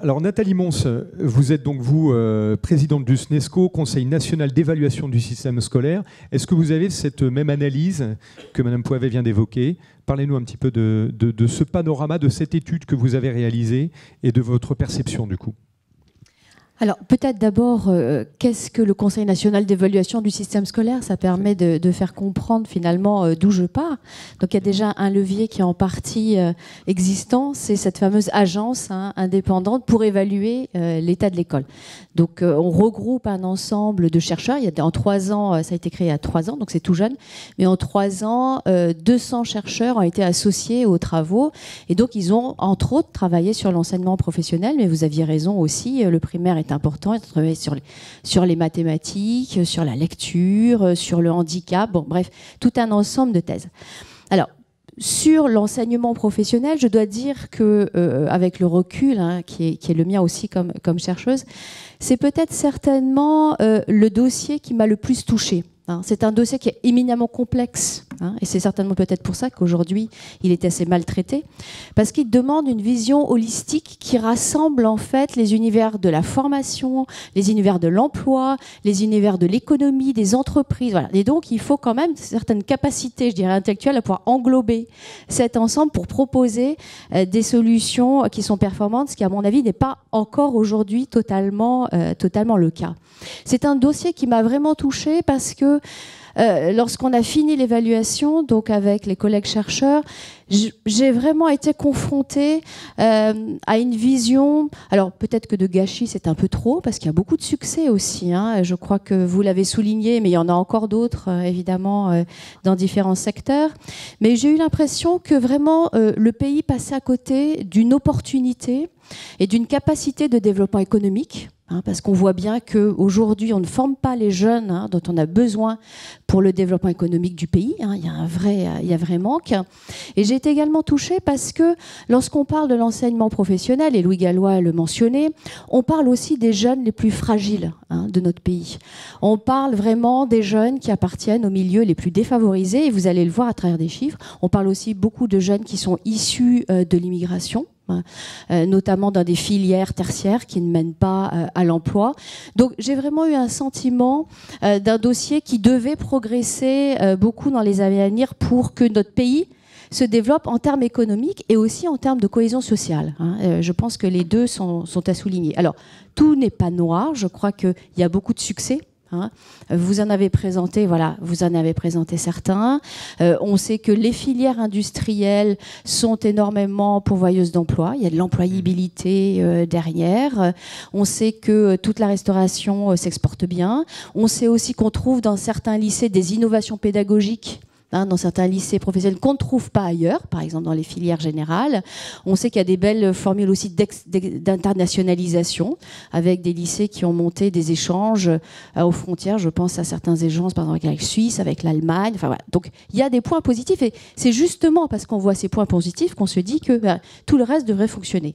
Alors Nathalie Mons, vous êtes donc vous présidente du SNESCO, Conseil national d'évaluation du système scolaire. Est-ce que vous avez cette même analyse que Madame Poivet vient d'évoquer? Parlez-nous un petit peu de ce panorama, de cette étude que vous avez réalisée et de votre perception du coup. Alors, peut-être d'abord, qu'est-ce que le Conseil national d'évaluation du système scolaire? Ça permet de faire comprendre finalement d'où je pars. Donc, il y a déjà un levier qui est en partie existant, c'est cette fameuse agence indépendante pour évaluer l'état de l'école. Donc, on regroupe un ensemble de chercheurs. En 3 ans, ça a été créé il y a 3 ans, donc c'est tout jeune. Mais en 3 ans, 200 chercheurs ont été associés aux travaux. Et donc, ils ont, entre autres, travaillé sur l'enseignement professionnel. Mais vous aviez raison aussi, le primaire est important, sur les mathématiques, sur la lecture, sur le handicap, bon bref, tout un ensemble de thèses. Alors, sur l'enseignement professionnel, je dois dire que, avec le recul, qui est le mien aussi comme chercheuse, c'est peut-être certainement le dossier qui m'a le plus touchée. C'est un dossier qui est éminemment complexe, et c'est certainement peut-être pour ça qu'aujourd'hui il est assez maltraité, parce qu'il demande une vision holistique qui rassemble en fait les univers de la formation, les univers de l'emploi, les univers de l'économie, des entreprises. Voilà. Et donc il faut quand même certaines capacités, je dirais, intellectuelles à pouvoir englober cet ensemble pour proposer des solutions qui sont performantes, ce qui à mon avis n'est pas encore aujourd'hui totalement le cas. C'est un dossier qui m'a vraiment touchée parce que lorsqu'on a fini l'évaluation, donc avec les collègues chercheurs, j'ai vraiment été confrontée à une vision, alors peut-être que de gâchis c'est un peu trop, parce qu'il y a beaucoup de succès aussi, je crois que vous l'avez souligné, mais il y en a encore d'autres évidemment dans différents secteurs, mais j'ai eu l'impression que vraiment le pays passait à côté d'une opportunité et d'une capacité de développement économique, parce qu'on voit bien qu'aujourd'hui, on ne forme pas les jeunes dont on a besoin pour le développement économique du pays. Il y a un vrai manque. Et j'ai été également touchée parce que lorsqu'on parle de l'enseignement professionnel, et Louis Gallois le mentionnait, on parle aussi des jeunes les plus fragiles de notre pays. On parle vraiment des jeunes qui appartiennent aux milieux les plus défavorisés, et vous allez le voir à travers des chiffres. On parle aussi beaucoup de jeunes qui sont issus de l'immigration, notamment dans des filières tertiaires qui ne mènent pas à l'emploi. Donc j'ai vraiment eu un sentiment d'un dossier qui devait progresser beaucoup dans les années à venir pour que notre pays se développe en termes économiques et aussi en termes de cohésion sociale. Je pense que les deux sont à souligner. Alors, tout n'est pas noir, je crois qu'il y a beaucoup de succès. Vous en avez présenté certains. On sait que les filières industrielles sont énormément pourvoyeuses d'emplois. Il y a de l'employabilité derrière. On sait que toute la restauration s'exporte bien. On sait aussi qu'on trouve dans certains lycées des innovations pédagogiques, dans certains lycées professionnels qu'on ne trouve pas ailleurs, par exemple dans les filières générales. On sait qu'il y a des belles formules aussi d'internationalisation, avec des lycées qui ont monté des échanges aux frontières. Je pense à certains échanges, par exemple avec la Suisse, avec l'Allemagne. Enfin, voilà. Donc il y a des points positifs, et c'est justement parce qu'on voit ces points positifs qu'on se dit que tout le reste devrait fonctionner.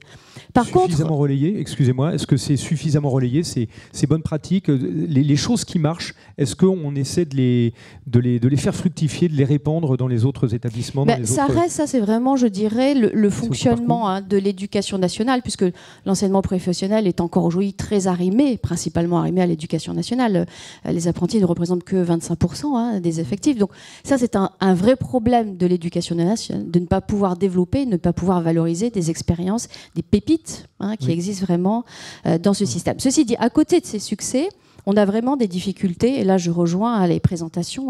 Suffisamment relayé, excusez-moi, est-ce que c'est suffisamment relayé, ces bonnes pratiques, les choses qui marchent, est-ce qu'on essaie de les faire fructifier, de les répandre dans les autres établissements Ça reste, vraiment, je dirais, le fonctionnement de l'éducation nationale, puisque l'enseignement professionnel est encore aujourd'hui très arrimé, principalement arrimé à l'éducation nationale. Les apprentis ne représentent que 25% des effectifs. Donc ça, c'est un vrai problème de l'éducation nationale, de ne pas pouvoir développer, de ne pas pouvoir valoriser des expériences, des pépites qui existent vraiment dans ce système. Ceci dit, à côté de ces succès, on a vraiment des difficultés, et là je rejoins les présentations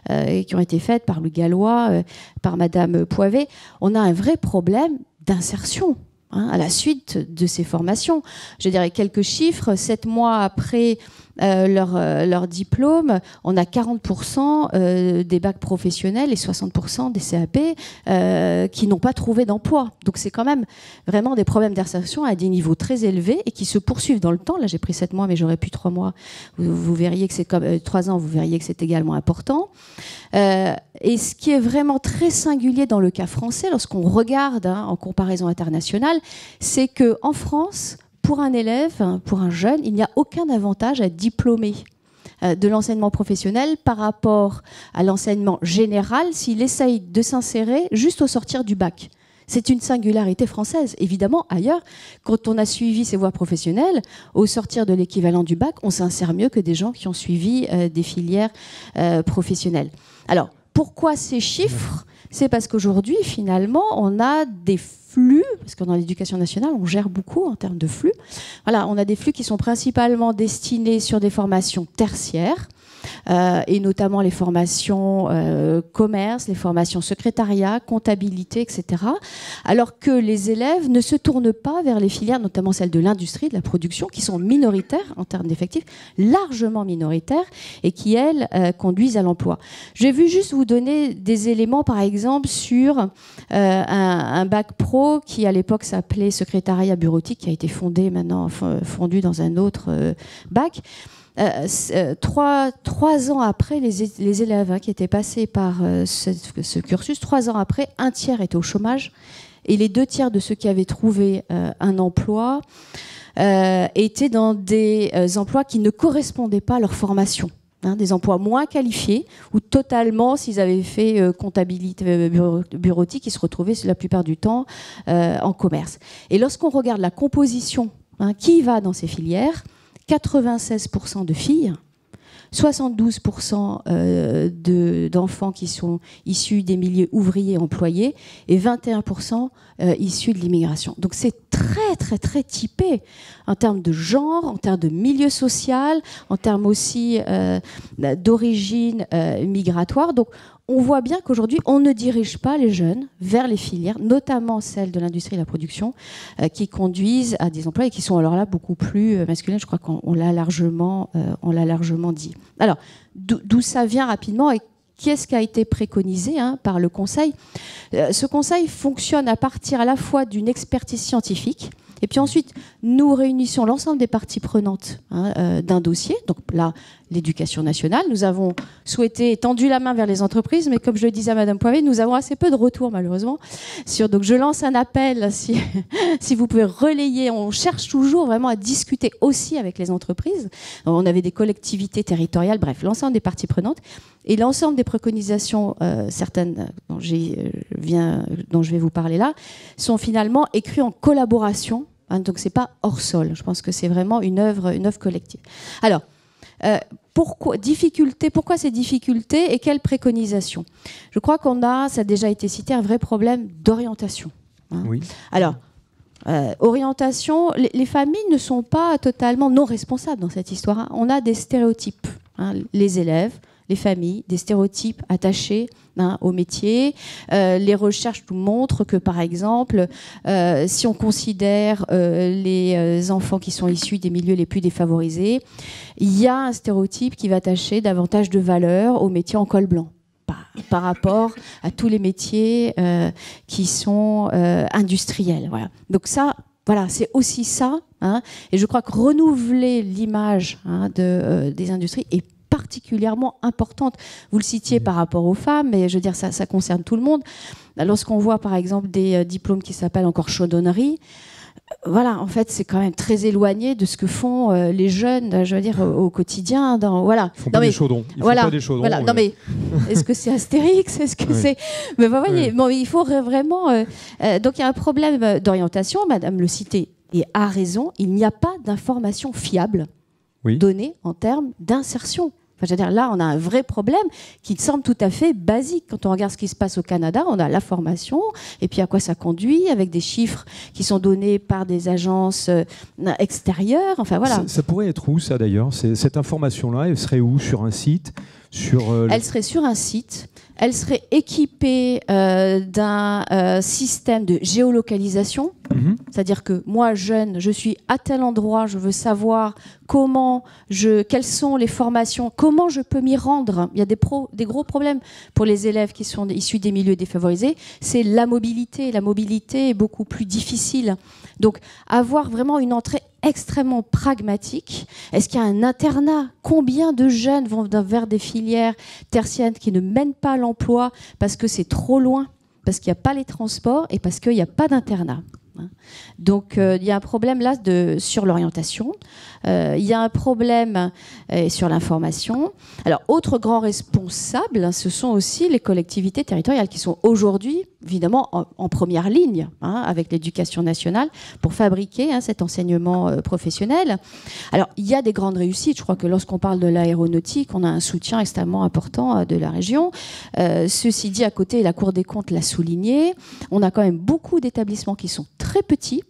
qui ont été faites par Louis Gallois, par Madame Poivet. On a un vrai problème d'insertion à la suite de ces formations. Je dirais quelques chiffres. 7 mois après leur diplôme, on a 40% des bacs professionnels et 60% des CAP qui n'ont pas trouvé d'emploi. Donc c'est quand même vraiment des problèmes d'insertion à des niveaux très élevés et qui se poursuivent dans le temps. Là j'ai pris 7 mois, mais j'aurais pu 3 mois. Vous verriez que c'est comme 3 ans, vous verriez que c'est également important. Et ce qui est vraiment très singulier dans le cas français, lorsqu'on regarde en comparaison internationale, c'est qu'en France, pour un élève, pour un jeune, il n'y a aucun avantage à être diplômé de l'enseignement professionnel par rapport à l'enseignement général s'il essaye de s'insérer juste au sortir du bac. C'est une singularité française. Évidemment, ailleurs, quand on a suivi ces voies professionnelles, au sortir de l'équivalent du bac, on s'insère mieux que des gens qui ont suivi des filières professionnelles. Alors, pourquoi ces chiffres ? C'est parce qu'aujourd'hui, finalement, on a des flux, parce que dans l'éducation nationale, on gère beaucoup en termes de flux. Voilà, on a des flux qui sont principalement destinés sur des formations tertiaires, et notamment les formations commerce, les formations secrétariat, comptabilité, etc. Alors que les élèves ne se tournent pas vers les filières, notamment celles de l'industrie, de la production, qui sont minoritaires en termes d'effectifs, largement minoritaires, et qui, elles, conduisent à l'emploi. Je vais juste vous donner des éléments, par exemple, sur un bac pro qui, à l'époque, s'appelait secrétariat bureautique, qui a été fondé maintenant, fondu dans un autre bac. 3 ans après, les élèves qui étaient passés par ce cursus, 3 ans après, un tiers étaient au chômage et les 2 tiers de ceux qui avaient trouvé un emploi étaient dans des emplois qui ne correspondaient pas à leur formation. Des emplois moins qualifiés ou totalement, s'ils avaient fait comptabilité bureautique, ils se retrouvaient la plupart du temps en commerce. Et lorsqu'on regarde la composition, qui va dans ces filières, 96% de filles, 72% d'enfants qui sont issus des milieux ouvriers employés et 21% issus de l'immigration. Donc c'est très très très typé en termes de genre, en termes de milieu social, en termes aussi d'origine migratoire. Donc on voit bien qu'aujourd'hui, on ne dirige pas les jeunes vers les filières, notamment celles de l'industrie et de la production, qui conduisent à des emplois et qui sont alors là beaucoup plus masculins. Je crois qu'on l'a largement dit. Alors, d'où ça vient rapidement et qu'est-ce qui a été préconisé par le Conseil ? Ce Conseil fonctionne à partir à la fois d'une expertise scientifique, et puis ensuite, nous réunissons l'ensemble des parties prenantes d'un dossier. Donc là, l'éducation nationale. Nous avons souhaité tendu la main vers les entreprises, mais comme je le disais à Madame Poivet, nous avons assez peu de retours, malheureusement. Donc je lance un appel, si vous pouvez relayer. On cherche toujours vraiment à discuter aussi avec les entreprises. On avait des collectivités territoriales, bref, l'ensemble des parties prenantes. Et l'ensemble des préconisations, certaines dont je vais vous parler là, sont finalement écrites en collaboration. Donc c'est pas hors sol. Je pense que c'est vraiment une œuvre collective. Alors, pourquoi ces difficultés et quelles préconisations ? Je crois ça a déjà été cité, un vrai problème d'orientation. Oui. Alors, orientation, les familles ne sont pas totalement non responsables dans cette histoire. On a des stéréotypes. Les élèves, les familles, des stéréotypes attachés au métier. Les recherches nous montrent que, par exemple, si on considère les enfants qui sont issus des milieux les plus défavorisés, il y a un stéréotype qui va attacher davantage de valeur aux métiers en col blanc par rapport à tous les métiers qui sont industriels. Voilà. Donc ça, voilà, c'est aussi ça. Et je crois que renouveler l'image des industries est particulièrement importante. Vous le citiez par rapport aux femmes, mais je veux dire, ça concerne tout le monde. Lorsqu'on voit, par exemple, des diplômes qui s'appellent encore chaudronnerie, voilà, en fait, c'est quand même très éloigné de ce que font les jeunes, je veux dire, au quotidien. Voilà. Ils font pas des chaudrons. Ils font pas des chaudrons. Voilà. Non, mais est-ce que c'est Astérix ? Est-ce que c'est... Mais vous voyez, bon, il faut vraiment... Donc, il y a un problème d'orientation. Madame le citait, et a raison, il n'y a pas d'information fiable donnée en termes d'insertion. Enfin, je veux dire, là, on a un vrai problème qui semble tout à fait basique. Quand on regarde ce qui se passe au Canada, on a la formation, et puis à quoi ça conduit, avec des chiffres qui sont donnés par des agences extérieures. Enfin, voilà. Ça pourrait être où, ça, d'ailleurs ? Cette information-là, elle serait où ? Sur un site ? Elle serait sur un site. Elle serait équipée d'un système de géolocalisation. C'est-à-dire que moi, jeune, je suis à tel endroit, je veux savoir quelles sont les formations, comment je peux m'y rendre. Il y a des gros problèmes pour les élèves qui sont issus des milieux défavorisés. C'est la mobilité. La mobilité est beaucoup plus difficile. Donc, avoir vraiment une entrée extrêmement pragmatique. Est-ce qu'il y a un internat ? Combien de jeunes vont vers des filières tertiaires qui ne mènent pas à l'emploi parce que c'est trop loin, parce qu'il n'y a pas les transports et parce qu'il n'y a pas d'internat ? Donc il y a un problème là sur l'orientation, il y a un problème sur l'information. Alors autre grand responsable, ce sont aussi les collectivités territoriales qui sont aujourd'hui évidemment en première ligne avec l'éducation nationale pour fabriquer cet enseignement professionnel. Alors, il y a des grandes réussites. Je crois que lorsqu'on parle de l'aéronautique, on a un soutien extrêmement important de la région. Ceci dit, à côté, la Cour des comptes l'a souligné, on a quand même beaucoup d'établissements qui sont très petits,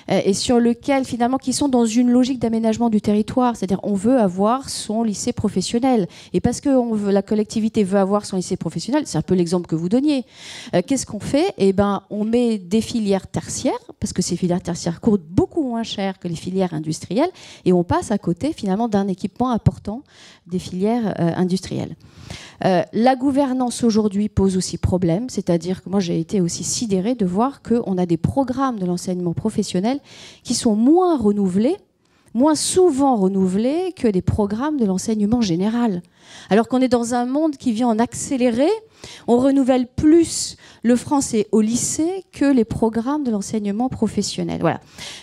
et sur lequel finalement qui sont dans une logique d'aménagement du territoire, c'est-à-dire on veut avoir son lycée professionnel, et parce que la collectivité veut avoir son lycée professionnel, c'est un peu l'exemple que vous donniez, qu'est-ce qu'on fait? Eh ben, on met des filières tertiaires, parce que ces filières tertiaires coûtent beaucoup moins cher que les filières industrielles, et on passe à côté finalement d'un équipement important des filières industrielles. La gouvernance aujourd'hui pose aussi problème, c'est-à-dire que moi j'ai été aussi sidérée de voir qu'on a des programmes de l'enseignement professionnel qui sont moins renouvelés, moins souvent renouvelés que les programmes de l'enseignement général. Alors qu'on est dans un monde qui vient en accéléré, on renouvelle plus le français au lycée que les programmes de l'enseignement professionnel. Voilà.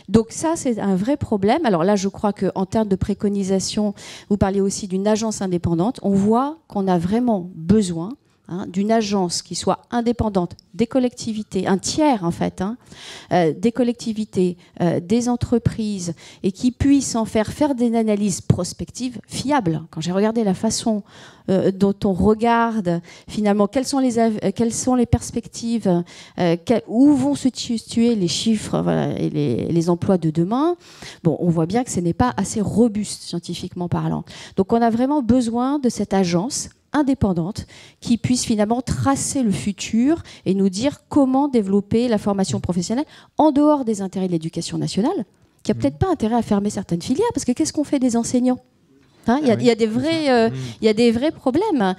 Donc ça, c'est un vrai problème. Alors là, je crois qu'en termes de préconisation, vous parliez aussi d'une agence indépendante. On voit qu'on a vraiment besoin d'une agence qui soit indépendante des collectivités, un tiers en fait, des collectivités, des entreprises, et qui puisse en faire des analyses prospectives fiables. Quand j'ai regardé la façon dont on regarde finalement quelles sont les perspectives, où vont se situer les chiffres, voilà, et les emplois de demain, bon, on voit bien que ce n'est pas assez robuste scientifiquement parlant. Donc on a vraiment besoin de cette agence indépendante qui puisse finalement tracer le futur et nous dire comment développer la formation professionnelle en dehors des intérêts de l'éducation nationale, qui n'a peut-être pas intérêt à fermer certaines filières, parce que qu'est-ce qu'on fait des enseignants ? Il y a des vrais problèmes.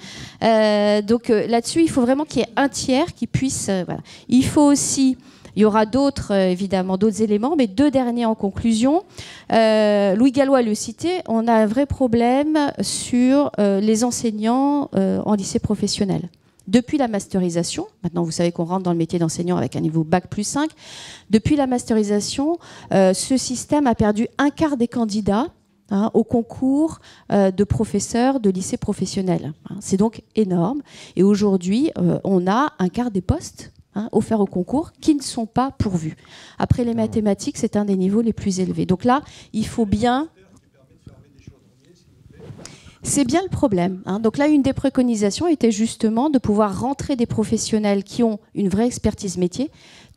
Donc là-dessus, il faut vraiment qu'il y ait un tiers qui puisse... voilà. Il faut aussi... Il y aura évidemment d'autres éléments, mais deux derniers en conclusion. Louis Gallois le citait, on a un vrai problème sur les enseignants en lycée professionnel. Depuis la masterisation, maintenant vous savez qu'on rentre dans le métier d'enseignant avec un niveau Bac+5, depuis la masterisation, ce système a perdu un quart des candidats au concours de professeurs de lycée professionnel. C'est donc énorme. Et aujourd'hui, on a un quart des postes offerts au concours qui ne sont pas pourvus. Après les mathématiques, c'est un des niveaux les plus élevés. Donc là, il faut bien... C'est bien le problème. Donc là, une des préconisations était justement de pouvoir rentrer des professionnels qui ont une vraie expertise métier,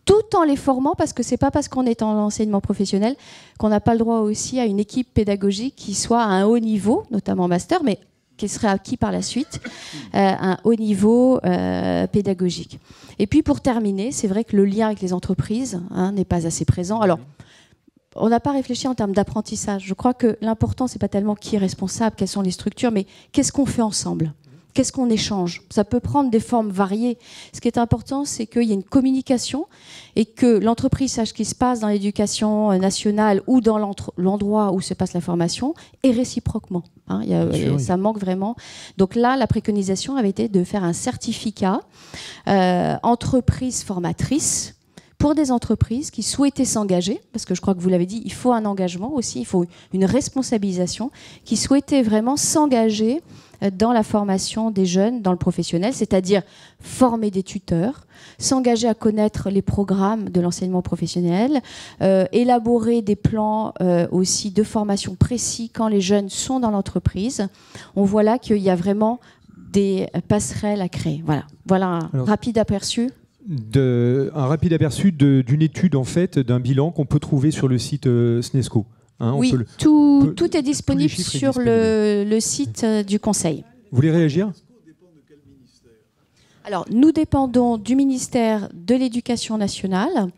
tout en les formant, parce que c'est pas parce qu'on est en enseignement professionnel qu'on n'a pas le droit aussi à une équipe pédagogique qui soit à un haut niveau, notamment master, mais qui serait acquis par la suite, un haut niveau pédagogique. Et puis pour terminer, c'est vrai que le lien avec les entreprises n'est pas assez présent. Alors, on n'a pas réfléchi en termes d'apprentissage. Je crois que l'important, c'est pas tellement qui est responsable, quelles sont les structures, mais qu'est-ce qu'on fait ensemble ? Qu'est-ce qu'on échange ? Ça peut prendre des formes variées. Ce qui est important, c'est qu'il y ait une communication et que l'entreprise sache ce qui se passe dans l'éducation nationale ou dans l'endroit où se passe la formation, et réciproquement. Ça manque vraiment. Donc là, la préconisation avait été de faire un certificat entreprise formatrice pour des entreprises qui souhaitaient s'engager, parce que je crois que vous l'avez dit, il faut un engagement aussi, il faut une responsabilisation, qui souhaitaient vraiment s'engager dans la formation des jeunes dans le professionnel, c'est-à-dire former des tuteurs, s'engager à connaître les programmes de l'enseignement professionnel, élaborer des plans aussi de formation précis quand les jeunes sont dans l'entreprise. On voit là qu'il y a vraiment des passerelles à créer. Voilà un rapide aperçu. Un rapide aperçu d'une étude, en fait, d'un bilan qu'on peut trouver sur le site SNESCO. Oui, tout est disponible sur le site du Conseil. Vous voulez réagir ? Alors, nous dépendons du ministère de l'Éducation nationale.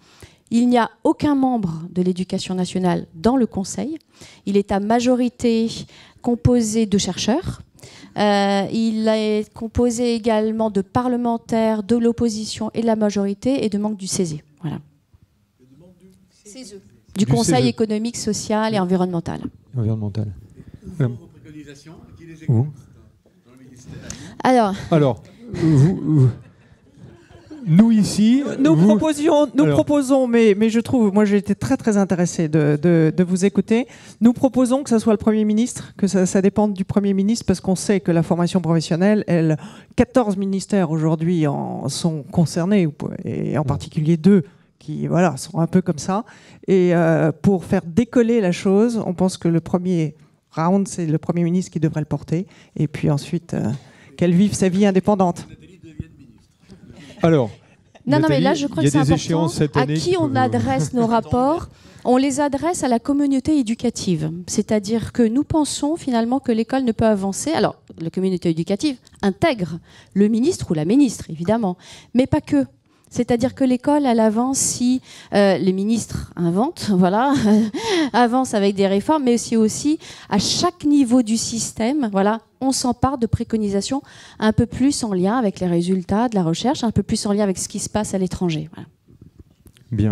Il n'y a aucun membre de l'Éducation nationale dans le Conseil. Il est à majorité composé de chercheurs. Il est composé également de parlementaires, de l'opposition et de la majorité, et de membres du CESE. Voilà. Du Conseil CESE. économique, social et environnemental. Alors, nous ici... Nous proposons, mais je trouve, moi j'ai été très intéressé de vous écouter. Nous proposons que ce soit le Premier ministre, que ça dépende du Premier ministre, parce qu'on sait que la formation professionnelle, 14 ministères aujourd'hui sont concernés, et en particulier 2 qui sont un peu comme ça. Et pour faire décoller la chose, on pense que le premier round, c'est le Premier ministre qui devrait le porter. Et puis ensuite, qu'elle vive sa vie indépendante. Alors, non, mais là, je crois que c'est important. À année qui on adresse nos rapports? On les adresse à la communauté éducative. C'est-à-dire que nous pensons finalement que l'école ne peut avancer. Alors, la communauté éducative intègre le ministre ou la ministre, évidemment, mais pas que. C'est-à-dire que l'école, elle avance si les ministres inventent, voilà, avancent avec des réformes, mais aussi à chaque niveau du système, voilà, on s'empare de préconisations un peu plus en lien avec les résultats de la recherche, un peu plus en lien avec ce qui se passe à l'étranger. Voilà. Bien.